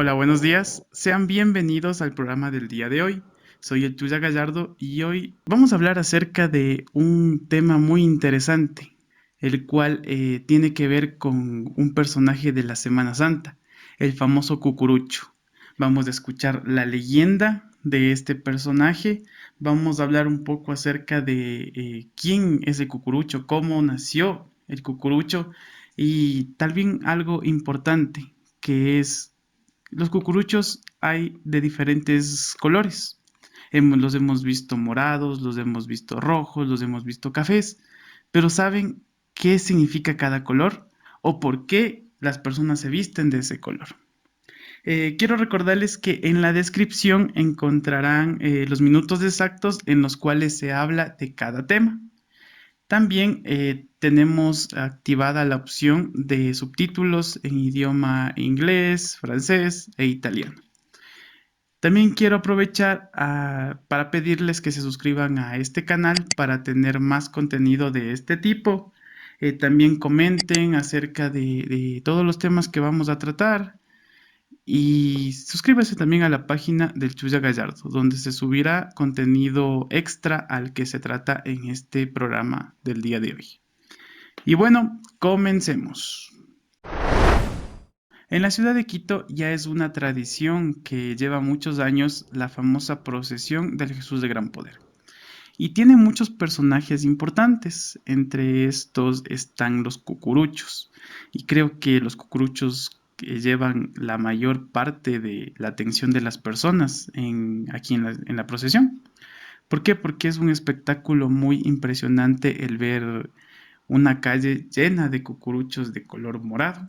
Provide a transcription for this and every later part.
Hola, buenos días. Sean bienvenidos al programa del día de hoy. Soy el Chuya Gallardo y hoy vamos a hablar acerca de un tema muy interesante, el cual tiene que ver con un personaje de la Semana Santa, el famoso Cucurucho. Vamos a escuchar la leyenda de este personaje, vamos a hablar un poco acerca de quién es el Cucurucho, cómo nació el Cucurucho y también algo importante que es los cucuruchos hay de diferentes colores. Los hemos visto morados, los hemos visto rojos, los hemos visto cafés, pero ¿saben qué significa cada color o por qué las personas se visten de ese color? Quiero recordarles que en la descripción encontrarán los minutos exactos en los cuales se habla de cada tema. También tenemos activada la opción de subtítulos en idioma inglés, francés e italiano. También quiero aprovechar para pedirles que se suscriban a este canal para tener más contenido de este tipo. También comenten acerca de todos los temas que vamos a tratar. Y suscríbase también a la página del Chuya Gallardo, donde se subirá contenido extra al que se trata en este programa del día de hoy. Y bueno, comencemos. En la ciudad de Quito ya es una tradición que lleva muchos años la famosa procesión del Jesús de Gran Poder. Y tiene muchos personajes importantes, entre estos están los cucuruchos. Y creo que los cucuruchos llevan la mayor parte de la atención de las personas aquí en la procesión. ¿Por qué? Porque es un espectáculo muy impresionante el ver una calle llena de cucuruchos de color morado.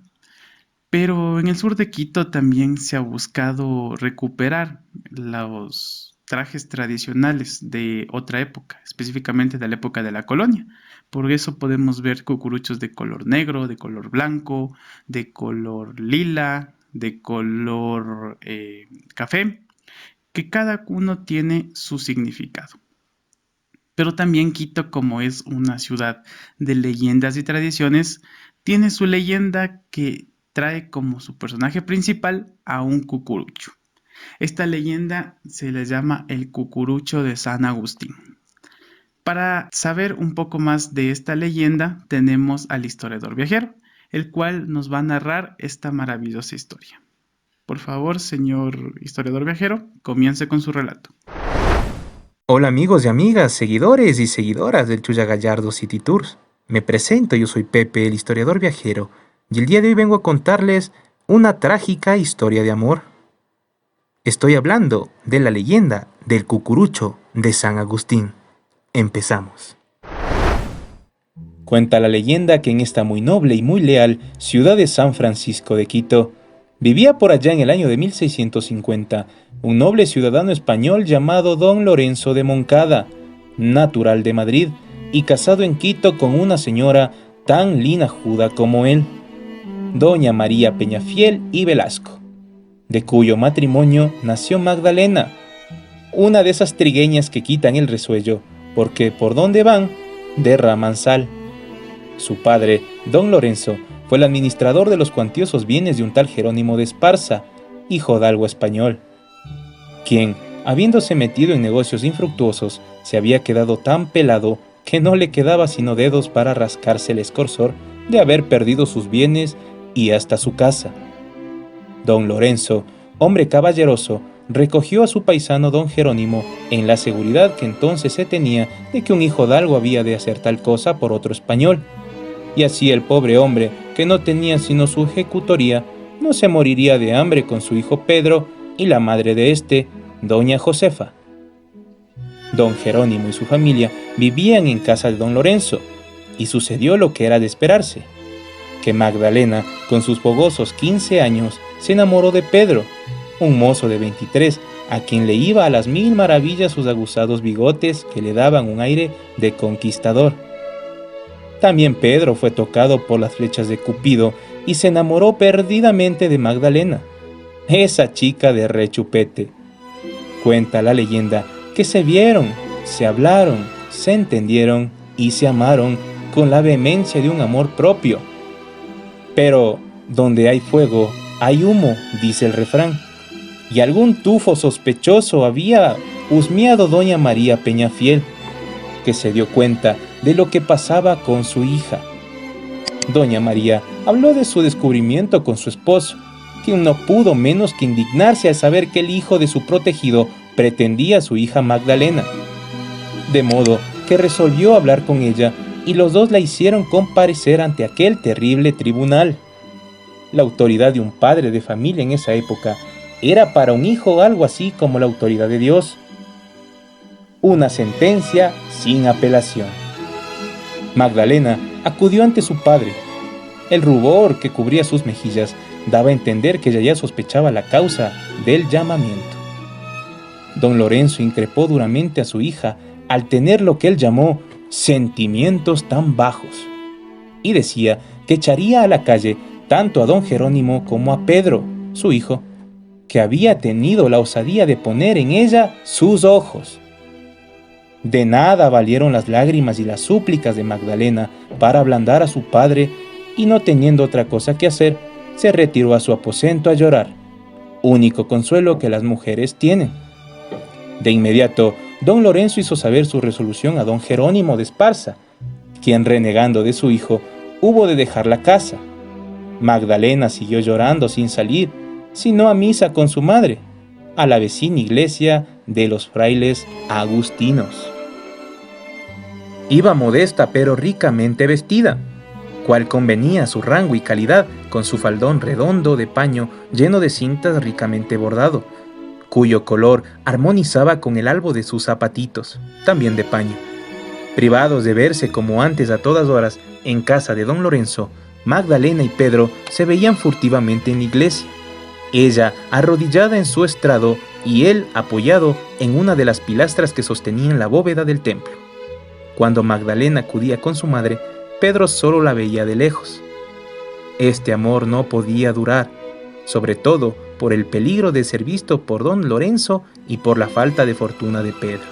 Pero en el sur de Quito también se ha buscado recuperar los trajes tradicionales de otra época, específicamente de la época de la colonia. Por eso podemos ver cucuruchos de color negro, de color blanco, de color lila, de color café, que cada uno tiene su significado. Pero también Quito, como es una ciudad de leyendas y tradiciones, tiene su leyenda que trae como su personaje principal a un cucurucho. Esta leyenda se le llama el cucurucho de San Agustín. Para saber un poco más de esta leyenda, tenemos al historiador viajero, el cual nos va a narrar esta maravillosa historia. Por favor, señor historiador viajero, comience con su relato. Hola amigos y amigas, seguidores y seguidoras del Chuya Gallardo City Tours. Me presento, yo soy Pepe, el historiador viajero, y el día de hoy vengo a contarles una trágica historia de amor. Estoy hablando de la leyenda del cucurucho de San Agustín. Empezamos. Cuenta la leyenda que en esta muy noble y muy leal ciudad de San Francisco de Quito, vivía por allá en el año de 1650 un noble ciudadano español llamado Don Lorenzo de Moncada, natural de Madrid y casado en Quito con una señora tan linajuda como él, doña María Peñafiel y Velasco, de cuyo matrimonio nació Magdalena, una de esas trigueñas que quitan el resuello, porque por donde van, derraman sal. Su padre, don Lorenzo, fue el administrador de los cuantiosos bienes de un tal Jerónimo de Esparza, hijo de algo español, quien, habiéndose metido en negocios infructuosos, se había quedado tan pelado que no le quedaba sino dedos para rascarse el escorzor de haber perdido sus bienes y hasta su casa. Don Lorenzo, hombre caballeroso, recogió a su paisano don Jerónimo en la seguridad que entonces se tenía de que un hijo de algo había de hacer tal cosa por otro español. Y así el pobre hombre, que no tenía sino su ejecutoría, no se moriría de hambre con su hijo Pedro y la madre de éste, doña Josefa. Don Jerónimo y su familia vivían en casa de don Lorenzo, y sucedió lo que era de esperarse, que Magdalena, con sus fogosos 15 años, se enamoró de Pedro, un mozo de 23, a quien le iba a las mil maravillas sus aguzados bigotes que le daban un aire de conquistador. También Pedro fue tocado por las flechas de Cupido y se enamoró perdidamente de Magdalena, esa chica de rechupete. Cuenta la leyenda que se vieron, se hablaron, se entendieron y se amaron con la vehemencia de un amor propio. Pero donde hay fuego, hay humo, dice el refrán, y algún tufo sospechoso había husmeado doña María Peñafiel, que se dio cuenta de lo que pasaba con su hija. Doña María habló de su descubrimiento con su esposo, quien no pudo menos que indignarse al saber que el hijo de su protegido pretendía a su hija Magdalena. De modo que resolvió hablar con ella y los dos la hicieron comparecer ante aquel terrible tribunal. La autoridad de un padre de familia en esa época era para un hijo algo así como la autoridad de Dios. Una sentencia sin apelación. Magdalena acudió ante su padre. El rubor que cubría sus mejillas daba a entender que ella ya sospechaba la causa del llamamiento. Don Lorenzo increpó duramente a su hija al tener lo que él llamó sentimientos tan bajos, y decía que echaría a la calle tanto a don Jerónimo como a Pedro, su hijo, que había tenido la osadía de poner en ella sus ojos. De nada valieron las lágrimas y las súplicas de Magdalena para ablandar a su padre, y no teniendo otra cosa que hacer, se retiró a su aposento a llorar, único consuelo que las mujeres tienen. De inmediato, don Lorenzo hizo saber su resolución a don Jerónimo de Esparza, quien, renegando de su hijo, hubo de dejar la casa. Magdalena siguió llorando sin salir, sino a misa con su madre, a la vecina iglesia de los frailes agustinos. Iba modesta pero ricamente vestida, cual convenía a su rango y calidad, con su faldón redondo de paño lleno de cintas ricamente bordado, cuyo color armonizaba con el albo de sus zapatitos, también de paño. Privados de verse como antes a todas horas en casa de don Lorenzo, Magdalena y Pedro se veían furtivamente en la iglesia, ella arrodillada en su estrado y él apoyado en una de las pilastras que sostenían la bóveda del templo. Cuando Magdalena acudía con su madre, Pedro solo la veía de lejos. Este amor no podía durar, sobre todo por el peligro de ser visto por don Lorenzo y por la falta de fortuna de Pedro.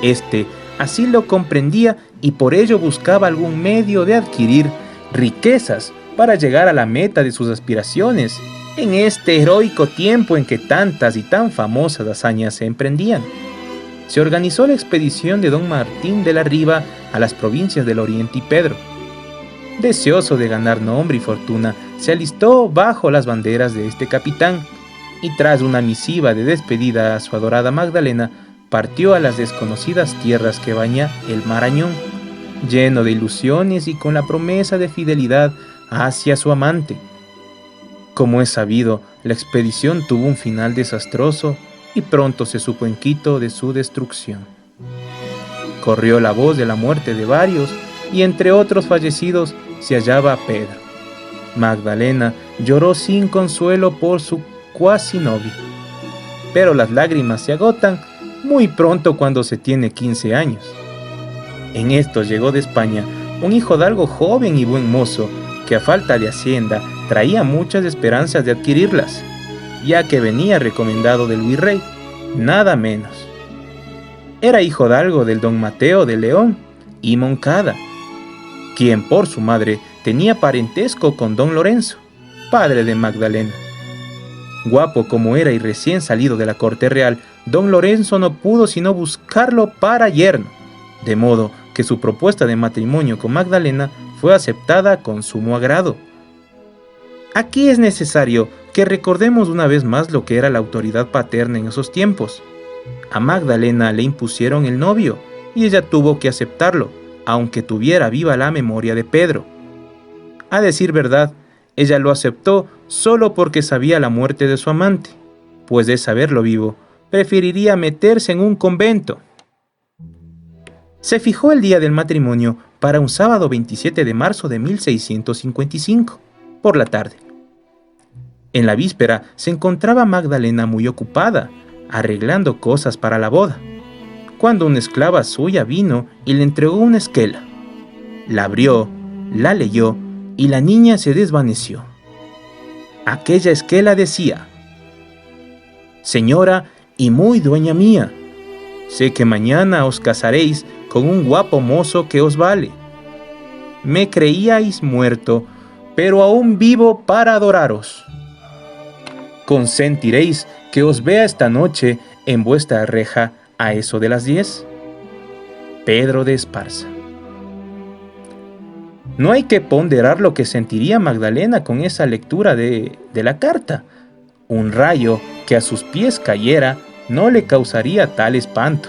Este así lo comprendía y por ello buscaba algún medio de adquirir riquezas para llegar a la meta de sus aspiraciones en este heroico tiempo en que tantas y tan famosas hazañas se emprendían. Se organizó la expedición de don Martín de la Riva a las provincias del Oriente y Pedro, deseoso de ganar nombre y fortuna, se alistó bajo las banderas de este capitán y tras una misiva de despedida a su adorada Magdalena, partió a las desconocidas tierras que baña el Marañón, lleno de ilusiones y con la promesa de fidelidad hacia su amante. Como es sabido, la expedición tuvo un final desastroso y pronto se supo en Quito de su destrucción. Corrió la voz de la muerte de varios y entre otros fallecidos se hallaba Pedro. Magdalena lloró sin consuelo por su cuasi novio. Pero las lágrimas se agotan muy pronto cuando se tiene 15 años. En esto llegó de España un hijodalgo joven y buen mozo que a falta de hacienda traía muchas esperanzas de adquirirlas, ya que venía recomendado del virrey, nada menos. Era hijodalgo del don Mateo de León y Moncada, quien por su madre tenía parentesco con don Lorenzo, padre de Magdalena. Guapo como era y recién salido de la corte real, don Lorenzo no pudo sino buscarlo para yerno, de modo que su propuesta de matrimonio con Magdalena fue aceptada con sumo agrado. Aquí es necesario que recordemos una vez más lo que era la autoridad paterna en esos tiempos. A Magdalena le impusieron el novio y ella tuvo que aceptarlo, aunque tuviera viva la memoria de Pedro. A decir verdad, ella lo aceptó solo porque sabía la muerte de su amante, pues de saberlo vivo, preferiría meterse en un convento. Se fijó el día del matrimonio para un sábado 27 de marzo de 1655, por la tarde. En la víspera se encontraba Magdalena muy ocupada, arreglando cosas para la boda, cuando una esclava suya vino y le entregó una esquela. La abrió, la leyó y la niña se desvaneció. Aquella esquela decía: Señora y muy dueña mía, sé que mañana os casaréis con un guapo mozo que os vale. Me creíais muerto, pero aún vivo para adoraros. ¿consentiréis que os vea esta noche en vuestra reja a eso de las 10? Pedro de Esparza. No hay que ponderar lo que sentiría Magdalena con esa lectura de la carta. Un rayo que a sus pies cayera no le causaría tal espanto.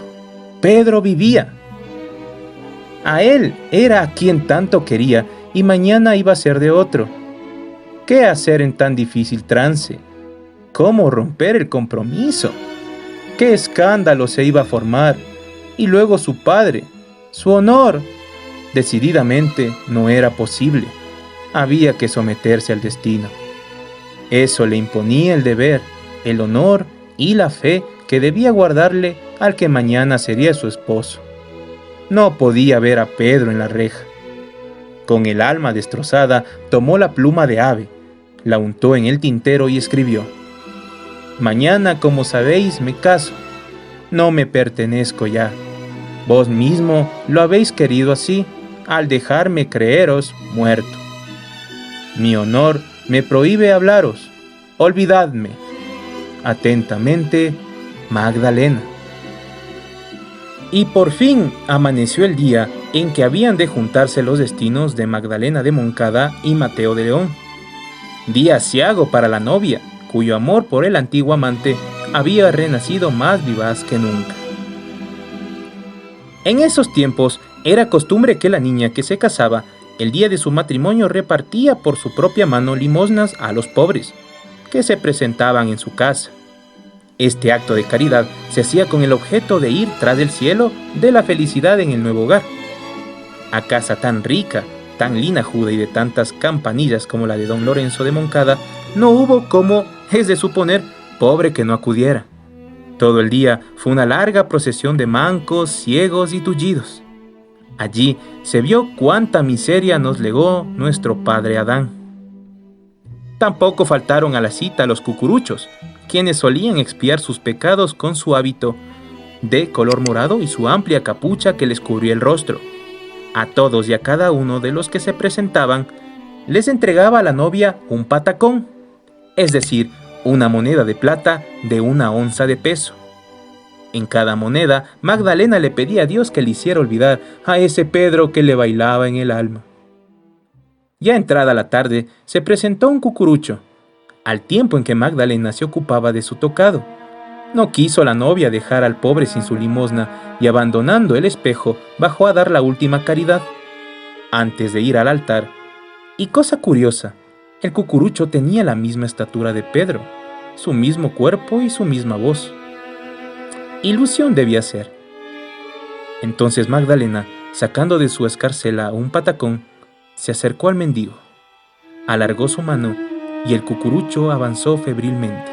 Pedro vivía. A él era a quien tanto quería y mañana iba a ser de otro. ¿Qué hacer en tan difícil trance? ¿Cómo romper el compromiso? ¿Qué escándalo se iba a formar? Y luego su padre, su honor. Decididamente no era posible. Había que someterse al destino. Eso le imponía el deber, el honor y la fe que debía guardarle al que mañana sería su esposo. No podía ver a Pedro en la reja. Con el alma destrozada, tomó la pluma de ave, la untó en el tintero y escribió: Mañana, como sabéis, me caso. No me pertenezco ya. Vos mismo lo habéis querido así, al dejarme creeros muerto. Mi honor me prohíbe hablaros. Olvidadme. Atentamente, Magdalena. Y por fin amaneció el día en que habían de juntarse los destinos de Magdalena de Moncada y Mateo de León. Día aciago para la novia, cuyo amor por el antiguo amante había renacido más vivaz que nunca. En esos tiempos era costumbre que la niña que se casaba, el día de su matrimonio repartía por su propia mano limosnas a los pobres, que se presentaban en su casa. Este acto de caridad se hacía con el objeto de ir tras el cielo de la felicidad en el nuevo hogar. A casa tan rica, tan linajuda y de tantas campanillas como la de don Lorenzo de Moncada, no hubo, como es de suponer, pobre que no acudiera. Todo el día fue una larga procesión de mancos, ciegos y tullidos. Allí se vio cuánta miseria nos legó nuestro padre Adán. Tampoco faltaron a la cita los cucuruchos, quienes solían expiar sus pecados con su hábito de color morado y su amplia capucha que les cubría el rostro. A todos y a cada uno de los que se presentaban, les entregaba a la novia un patacón, es decir, una moneda de plata de 1 onza de peso. En cada moneda, Magdalena le pedía a Dios que le hiciera olvidar a ese Pedro que le bailaba en el alma. Ya entrada la tarde, se presentó un cucurucho, al tiempo en que Magdalena se ocupaba de su tocado. No quiso la novia dejar al pobre sin su limosna y abandonando el espejo, bajó a dar la última caridad, antes de ir al altar. Y cosa curiosa, el cucurucho tenía la misma estatura de Pedro, su mismo cuerpo y su misma voz. Ilusión debía ser. Entonces Magdalena, sacando de su escarcela un patacón, se acercó al mendigo, alargó su mano y el cucurucho avanzó febrilmente.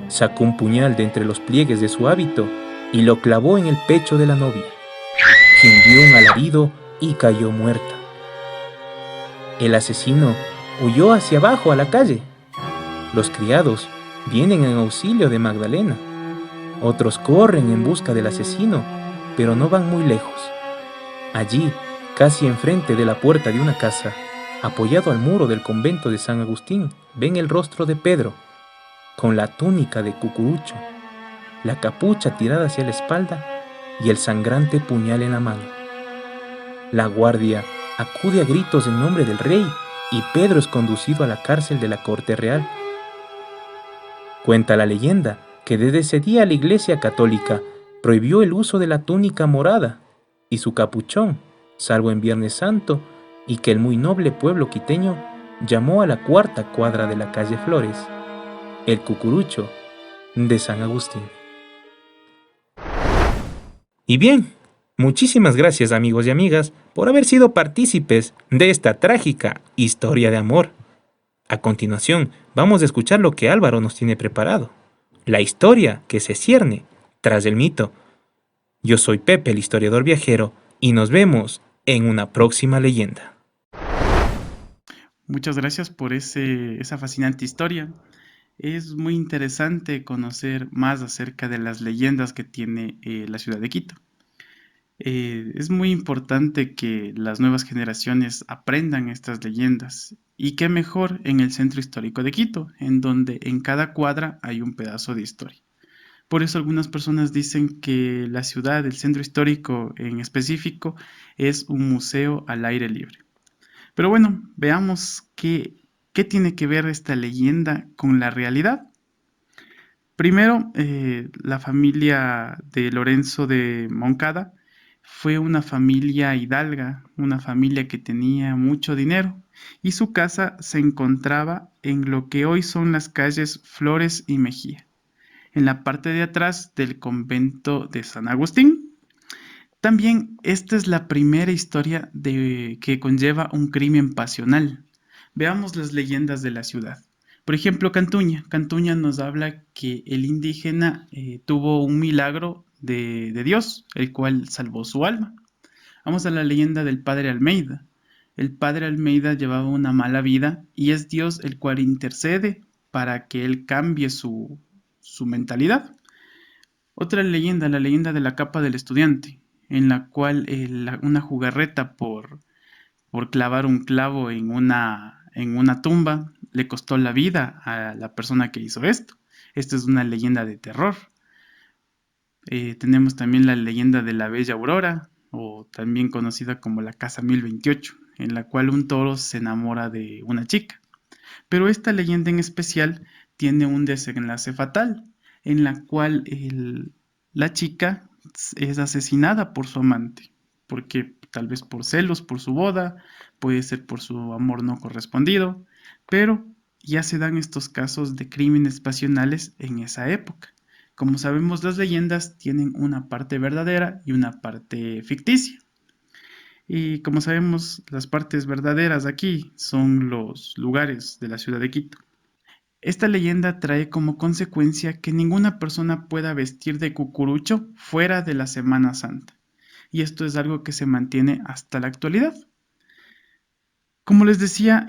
Sacó un puñal de entre los pliegues de su hábito y lo clavó en el pecho de la novia, quien dio un alarido y cayó muerta. El asesino huyó hacia abajo a la calle. Los criados vienen en auxilio de Magdalena. Otros corren en busca del asesino, pero no van muy lejos. Allí, casi enfrente de la puerta de una casa, apoyado al muro del convento de San Agustín, ven el rostro de Pedro, con la túnica de cucurucho, la capucha tirada hacia la espalda y el sangrante puñal en la mano. La guardia acude a gritos en nombre del rey y Pedro es conducido a la cárcel de la corte real. Cuenta la leyenda que desde ese día la Iglesia Católica prohibió el uso de la túnica morada y su capuchón, salvo en Viernes Santo, y que el muy noble pueblo quiteño llamó a la 4ª cuadra de la calle Flores el cucurucho de San Agustín. Y bien, muchísimas gracias amigos y amigas por haber sido partícipes de esta trágica historia de amor. A continuación, vamos a escuchar lo que Álvaro nos tiene preparado, la historia que se cierne tras el mito. Yo soy Pepe, el historiador viajero, y nos vemos en una próxima leyenda. Muchas gracias por esa fascinante historia. Es muy interesante conocer más acerca de las leyendas que tiene la ciudad de Quito. Es muy importante que las nuevas generaciones aprendan estas leyendas. Y qué mejor en el centro histórico de Quito, en donde en cada cuadra hay un pedazo de historia. Por eso algunas personas dicen que la ciudad, el centro histórico en específico, es un museo al aire libre. Pero bueno, veamos qué tiene que ver esta leyenda con la realidad. Primero, la familia de Lorenzo de Moncada fue una familia hidalga, una familia que tenía mucho dinero, y su casa se encontraba en lo que hoy son las calles Flores y Mejía, en la parte de atrás del convento de San Agustín. También esta es la primera historia que conlleva un crimen pasional. Veamos las leyendas de la ciudad. Por ejemplo, Cantuña. Cantuña nos habla que el indígena tuvo un milagro de Dios, el cual salvó su alma. Vamos a la leyenda del padre Almeida. El padre Almeida llevaba una mala vida y es Dios el cual intercede para que él cambie su mentalidad. Otra leyenda, la leyenda de la capa del estudiante, en la cual una jugarreta por clavar un clavo en una tumba le costó la vida a la persona que hizo esto. Esto es una leyenda de terror. Tenemos también la leyenda de la Bella Aurora, o también conocida como la Casa 1028, en la cual un toro se enamora de una chica. Pero esta leyenda en especial tiene un desenlace fatal, en la cual la chica es asesinada por su amante, porque tal vez por celos, por su boda, puede ser por su amor no correspondido, pero ya se dan estos casos de crímenes pasionales en esa época. Como sabemos, las leyendas tienen una parte verdadera y una parte ficticia. Y como sabemos, las partes verdaderas aquí son los lugares de la ciudad de Quito. Esta leyenda trae como consecuencia que ninguna persona pueda vestir de cucurucho fuera de la Semana Santa. Y esto es algo que se mantiene hasta la actualidad. Como les decía,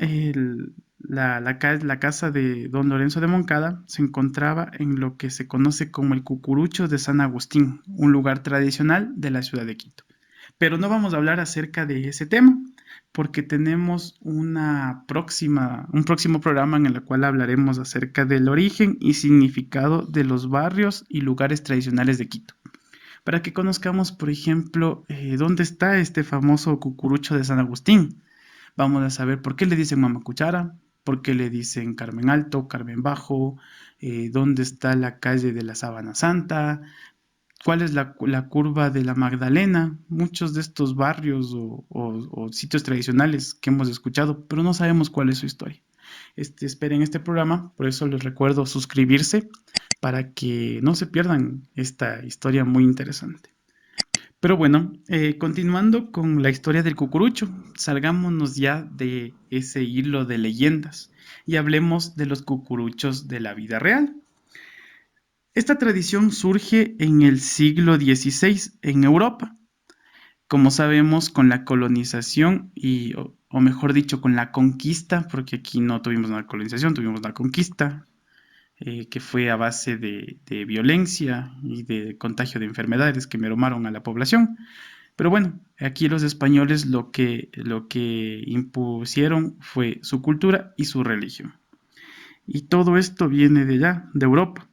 la casa de don Lorenzo de Moncada se encontraba en lo que se conoce como el Cucurucho de San Agustín, un lugar tradicional de la ciudad de Quito. Pero no vamos a hablar acerca de ese tema, porque tenemos un próximo programa en el cual hablaremos acerca del origen y significado de los barrios y lugares tradicionales de Quito. Para que conozcamos, por ejemplo, dónde está este famoso Cucurucho de San Agustín. Vamos a saber por qué le dicen Mama Cuchara, por qué le dicen Carmen Alto, Carmen Bajo, dónde está la calle de la Sábana Santa, cuál es la curva de la Magdalena, muchos de estos barrios o sitios tradicionales que hemos escuchado, pero no sabemos cuál es su historia. Esperen este programa, por eso les recuerdo suscribirse para que no se pierdan esta historia muy interesante. Pero bueno, continuando con la historia del cucurucho, salgámonos ya de ese hilo de leyendas y hablemos de los cucuruchos de la vida real. Esta tradición surge en el siglo XVI en Europa, como sabemos, con la colonización o mejor dicho, con la conquista, porque aquí no tuvimos una colonización, tuvimos una conquista, que fue a base de violencia y de contagio de enfermedades que mermaron a la población. Pero bueno, aquí los españoles lo que impusieron fue su cultura y su religión. Y todo esto viene de allá, de Europa.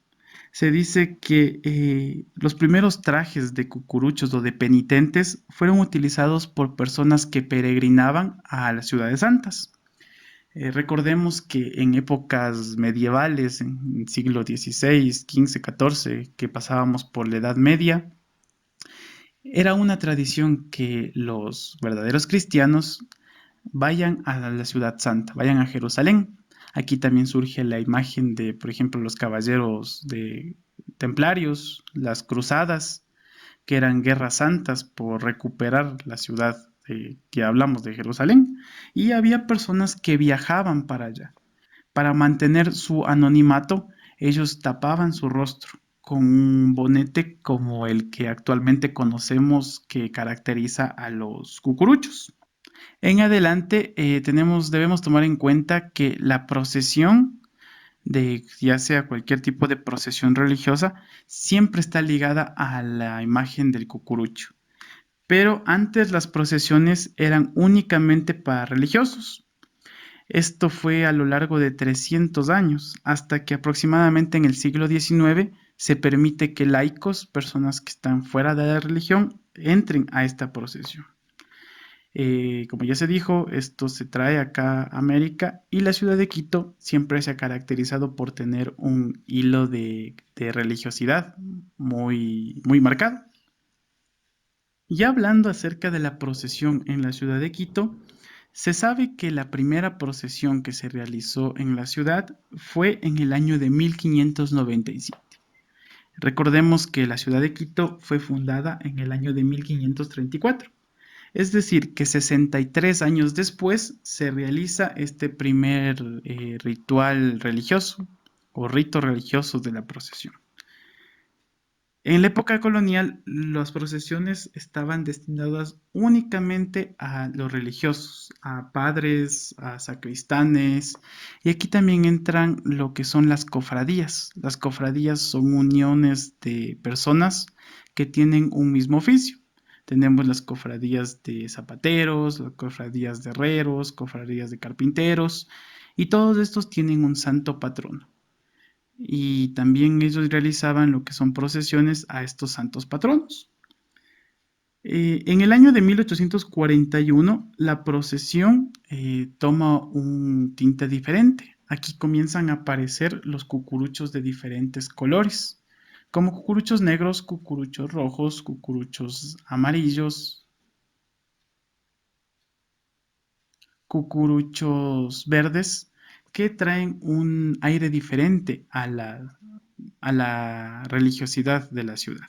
Se dice que los primeros trajes de cucuruchos o de penitentes fueron utilizados por personas que peregrinaban a las ciudades santas. Recordemos que en épocas medievales, en el siglo XVI, XV, XIV, que pasábamos por la Edad Media, era una tradición que los verdaderos cristianos vayan a la ciudad santa, vayan a Jerusalén. Aquí también surge la imagen de, por ejemplo, los caballeros de templarios, las cruzadas, que eran guerras santas por recuperar la ciudad que hablamos de Jerusalén. Y había personas que viajaban para allá. Para mantener su anonimato, ellos tapaban su rostro con un bonete como el que actualmente conocemos que caracteriza a los cucuruchos. En adelante debemos tomar en cuenta que la procesión de ya sea cualquier tipo de procesión religiosa siempre está ligada a la imagen del cucurucho. pero antes las procesiones eran únicamente para religiosos. Esto fue a lo largo de 300 años, hasta que aproximadamente en el siglo XIX se permite que laicos, personas que están fuera de la religión, entren a esta procesión. Como ya se dijo, esto se trae acá a América y la ciudad de Quito siempre se ha caracterizado por tener un hilo de religiosidad muy marcado. Ya hablando acerca de la procesión en la ciudad de Quito, se sabe que la primera procesión que se realizó en la ciudad fue en el año de 1597. Recordemos que la ciudad de Quito fue fundada en el año de 1534. Es decir, que 63 años después se realiza este primer ritual religioso o rito religioso de la procesión. En la época colonial, las procesiones estaban destinadas únicamente a los religiosos, a padres, a sacristanes, y aquí también entran lo que son las cofradías. Las cofradías son uniones de personas que tienen un mismo oficio. Tenemos las cofradías de zapateros, las cofradías de herreros, cofradías de carpinteros, y todos estos tienen un santo patrono y también ellos realizaban lo que son procesiones a estos santos patronos. En el año de 1841, la procesión toma un tinte diferente. Aquí comienzan a aparecer los cucuruchos de diferentes colores, como cucuruchos negros, cucuruchos rojos, cucuruchos amarillos, cucuruchos verdes, que traen un aire diferente a la religiosidad de la ciudad.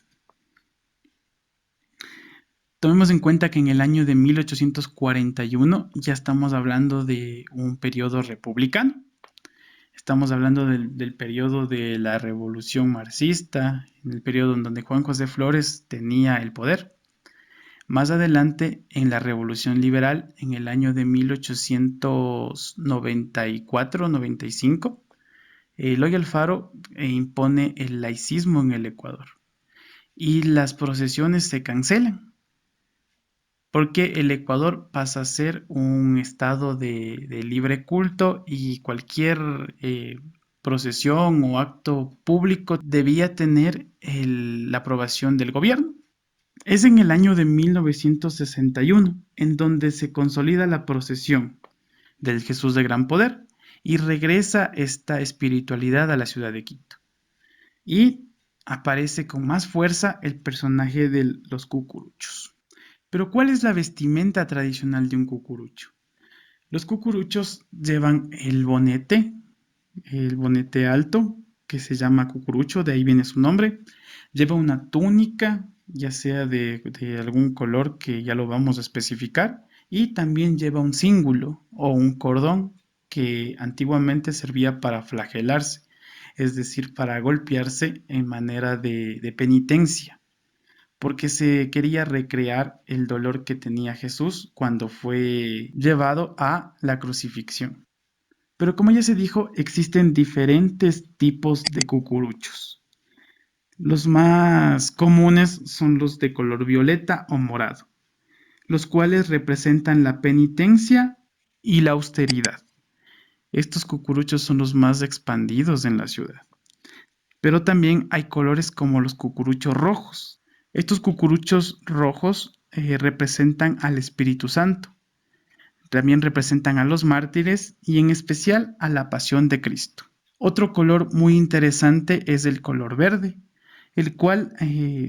Tomemos en cuenta que en el año de 1841 ya estamos hablando de un periodo republicano. Estamos hablando del periodo de la Revolución Marxista, en el periodo en donde Juan José Flores tenía el poder. Más adelante, en la Revolución Liberal, en el año de 1894-95, Eloy Alfaro impone el laicismo en el Ecuador y las procesiones se cancelan porque el Ecuador pasa a ser un estado de libre culto y cualquier procesión o acto público debía tener la aprobación del gobierno. Es en el año de 1961 en donde se consolida la procesión del Jesús de Gran Poder y regresa esta espiritualidad a la ciudad de Quito. Y aparece con más fuerza el personaje de los cucuruchos. Pero ¿cuál es la vestimenta tradicional de un cucurucho? Los cucuruchos llevan el bonete alto, que se llama cucurucho, de ahí viene su nombre. Lleva una túnica, ya sea de algún color que ya lo vamos a especificar, y también lleva un cíngulo o un cordón que antiguamente servía para flagelarse, es decir, para golpearse en manera de penitencia porque se quería recrear el dolor que tenía Jesús cuando fue llevado a la crucifixión. Pero como ya se dijo, existen diferentes tipos de cucuruchos. Los más comunes son los de color violeta o morado, los cuales representan la penitencia y la austeridad. Estos cucuruchos son los más expandidos en la ciudad. Pero también hay colores como los cucuruchos rojos. Estos cucuruchos rojos representan al Espíritu Santo. También representan a los mártires y en especial a la pasión de Cristo. Otro color muy interesante es el color verde, el cual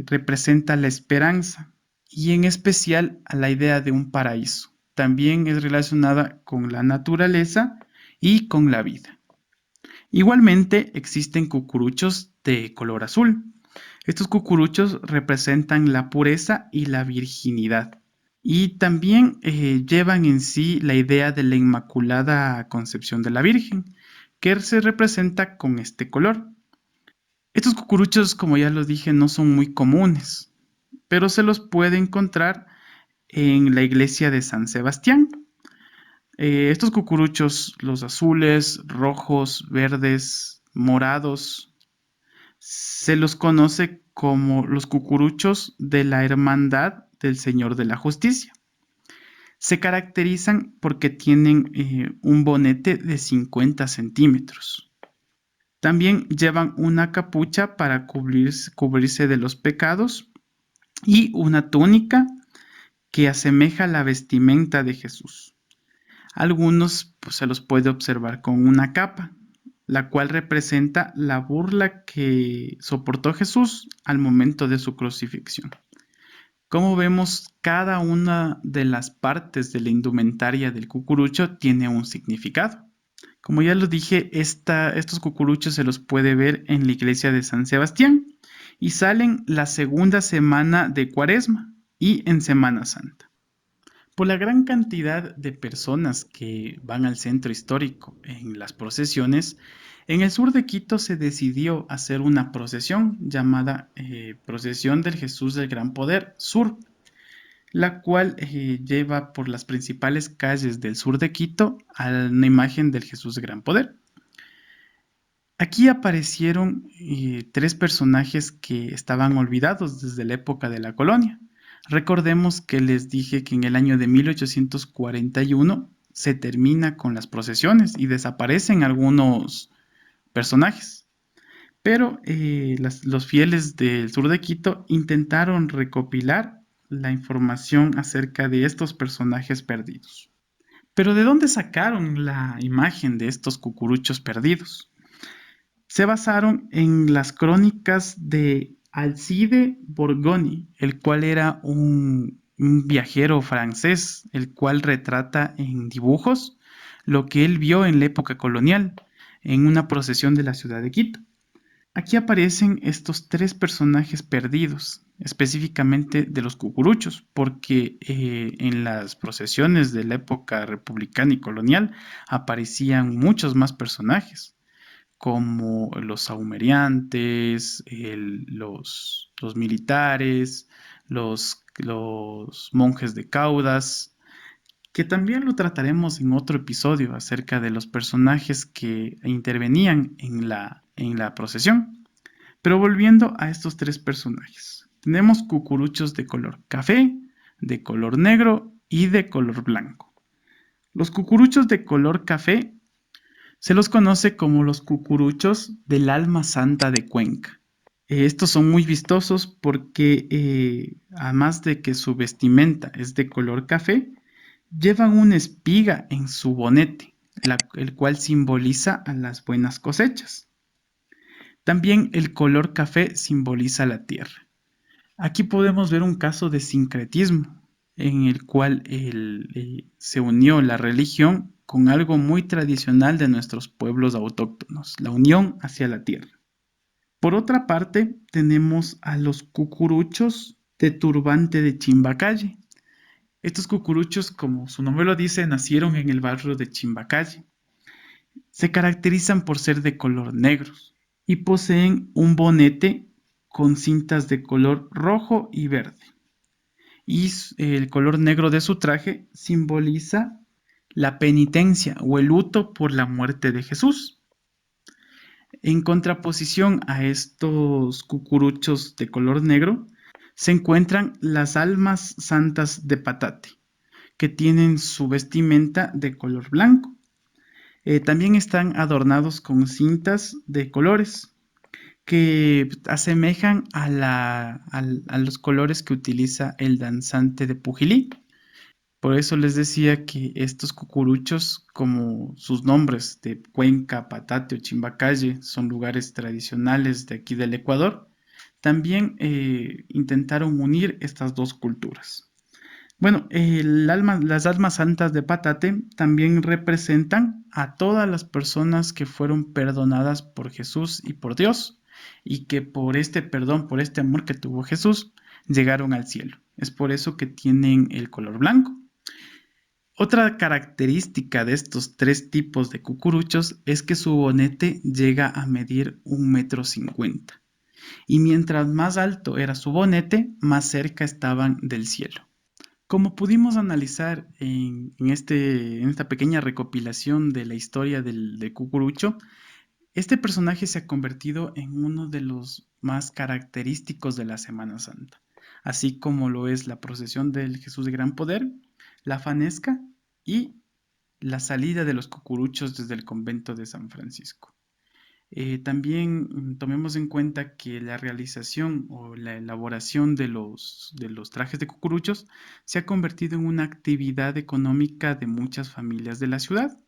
representa la esperanza y en especial a la idea de un paraíso. También es relacionada con la naturaleza y con la vida. Igualmente existen cucuruchos de color azul. Estos cucuruchos representan la pureza y la virginidad. Y también llevan en sí la idea de la Inmaculada Concepción de la Virgen, que se representa con este color. Estos cucuruchos, como ya lo dije, no son muy comunes, pero se los puede encontrar en la iglesia de San Sebastián. Estos cucuruchos, los azules, rojos, verdes, morados, se los conoce como los cucuruchos de la Hermandad del Señor de la Justicia. Se caracterizan porque tienen un bonete de 50 centímetros. También llevan una capucha para cubrirse de los pecados y una túnica que asemeja la vestimenta de Jesús. Algunos pues, se los puede observar con una capa, la cual representa la burla que soportó Jesús al momento de su crucifixión. Como vemos, cada una de las partes de la indumentaria del cucurucho tiene un significado. Como ya lo dije, estos cucuruchos se los puede ver en la iglesia de San Sebastián y salen la segunda semana de Cuaresma y en Semana Santa. Por la gran cantidad de personas que van al centro histórico en las procesiones, en el sur de Quito se decidió hacer una procesión llamada Procesión del Jesús del Gran Poder Sur, la cual lleva por las principales calles del sur de Quito a una imagen del Jesús de Gran Poder. Aquí aparecieron tres personajes que estaban olvidados desde la época de la colonia. Recordemos que les dije que en el año de 1841 se termina con las procesiones y desaparecen algunos personajes. Pero los fieles del sur de Quito intentaron recopilar la información acerca de estos personajes perdidos. Pero ¿de dónde sacaron la imagen de estos cucuruchos perdidos? Se basaron en las crónicas de Alcide Borgoni, el cual era un viajero francés, el cual retrata en dibujos lo que él vio en la época colonial, en una procesión de la ciudad de Quito. Aquí aparecen estos tres personajes perdidos, específicamente de los cucuruchos, porque en las procesiones de la época republicana y colonial aparecían muchos más personajes, como los sahumeriantes, los militares, los monjes de Caudas, que también lo trataremos en otro episodio acerca de los personajes que intervenían en la procesión. Pero volviendo a estos tres personajes, tenemos cucuruchos de color café, de color negro y de color blanco. Los cucuruchos de color café se los conoce como los cucuruchos del alma santa de Cuenca. Estos son muy vistosos porque además de que su vestimenta es de color café, llevan una espiga en su bonete, el cual simboliza a las buenas cosechas. También el color café simboliza la tierra. Aquí podemos ver un caso de sincretismo, en el cual se unió la religión con algo muy tradicional de nuestros pueblos autóctonos, la unión hacia la tierra. Por otra parte, tenemos a los cucuruchos de turbante de Chimbacalle. Estos cucuruchos, como su nombre lo dice, nacieron en el barrio de Chimbacalle. Se caracterizan por ser de color negro y poseen un bonete con cintas de color rojo y verde. Y el color negro de su traje simboliza la penitencia o el luto por la muerte de Jesús. En contraposición a estos cucuruchos de color negro, se encuentran las almas santas de Patate, que tienen su vestimenta de color blanco. También están adornados con cintas de colores que asemejan a los colores que utiliza el danzante de Pujilí. Por eso les decía que estos cucuruchos, como sus nombres de Cuenca, Patate o Chimbacalle, son lugares tradicionales de aquí del Ecuador, también intentaron unir estas dos culturas. Bueno, las almas santas de Patate también representan a todas las personas que fueron perdonadas por Jesús y por Dios, y que por este perdón, por este amor que tuvo Jesús, llegaron al cielo. Es por eso que tienen el color blanco. Otra característica de estos tres tipos de cucuruchos es que su bonete llega a medir 1,50 m. Y mientras más alto era su bonete, más cerca estaban del cielo. Como pudimos analizar en esta pequeña recopilación de la historia del cucurucho, este personaje se ha convertido en uno de los más característicos de la Semana Santa. así como lo es la procesión del Jesús de Gran Poder, la fanesca y la salida de los cucuruchos desde el convento de San Francisco. También tomemos en cuenta que la realización o la elaboración de los trajes de cucuruchos se ha convertido en una actividad económica de muchas familias de la ciudad.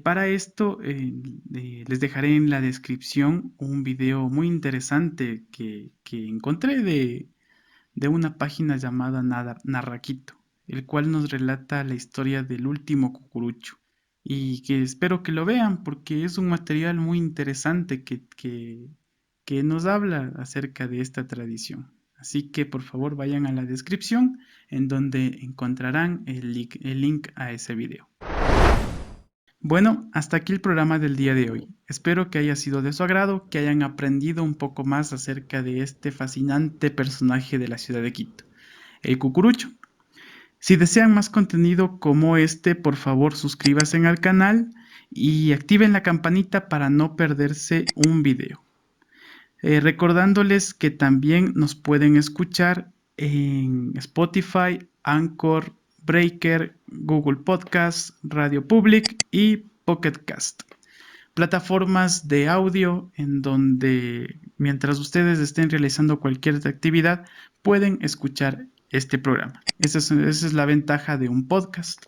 Para esto les dejaré en la descripción un video muy interesante que encontré de una página llamada Narraquito, el cual nos relata la historia del último cucurucho y que espero que lo vean porque es un material muy interesante que nos habla acerca de esta tradición. Así que por favor vayan a la descripción en donde encontrarán el link a ese video. Bueno, hasta aquí el programa del día de hoy. Espero que haya sido de su agrado, que hayan aprendido un poco más acerca de este fascinante personaje de la ciudad de Quito, el cucurucho. Si desean más contenido como este, por favor suscríbanse al canal y activen la campanita para no perderse un video. Recordándoles que también nos pueden escuchar en Spotify, Anchor, Breaker, Google Podcast, Radio Public y Pocket Cast. Plataformas de audio en donde mientras ustedes estén realizando cualquier actividad pueden escuchar este programa. Esa es la ventaja de un podcast.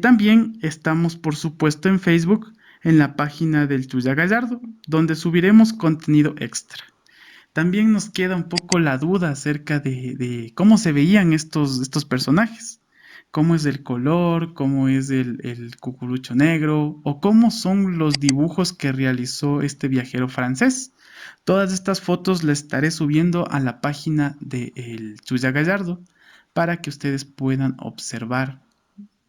También estamos, por supuesto, en Facebook, en la página del Tuya Gallardo, donde subiremos contenido extra. También nos queda un poco la duda acerca de cómo se veían estos personajes. Cómo es el color, cómo es el cucurucho negro o cómo son los dibujos que realizó este viajero francés. Todas estas fotos las estaré subiendo a la página de El Chuya Gallardo para que ustedes puedan observar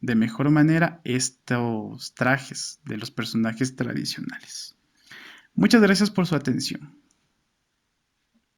de mejor manera estos trajes de los personajes tradicionales. Muchas gracias por su atención.